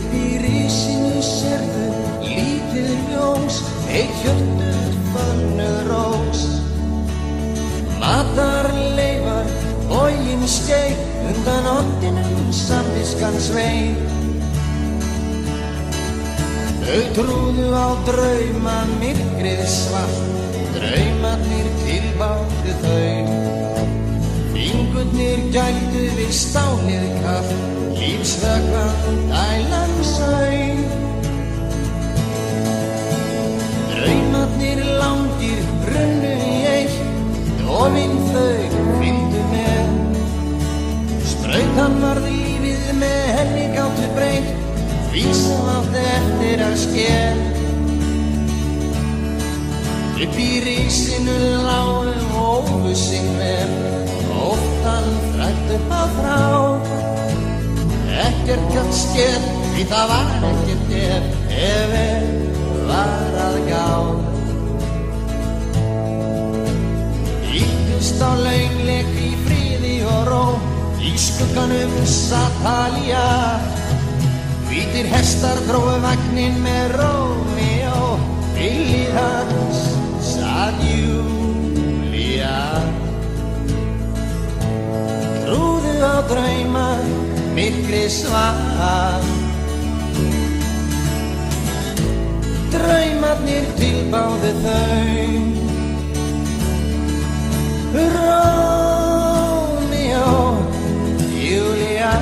Uppi risinu sérðu lítið ljós, eitt hjörtuð fönnur rós. Matarleifar, boginn skeið, undan oddinum samviskan sveið. Þau trúðu á drauma, myrkrið svart, draumarnir tilbáðu þau. Fingurnir gældu við stálið kalt, lífsvökvann dælan sauð. Draumarnir langir runnu í eitt, dofin þau fylgdu með. Sprautan varð lífið með henni gátu breytt, því sem átti eftir að sker. Uppi risinu lágu óvissin ver, óttan þrætt upp á þrá. Ekkert gat sker, því það var ekkert ef var að gá. Ýttust á launleik í friði og ró, í skugganum satt Talía. Hvítir hestar drógu vagninn með Rómeó, við hlið hans sat Júlía. Trúðu á drauma, myrkrið svart. Draumarnir tilbáðu þau. Rómeó, Júlía.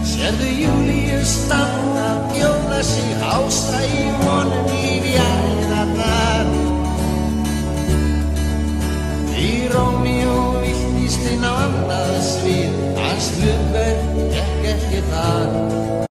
Sérðu Júlíu standa, bjóða sig hása í vonum lífi æðarnar. Því Rómeó villtist inn á annað svið, hans hlutverk gekk ekki þar.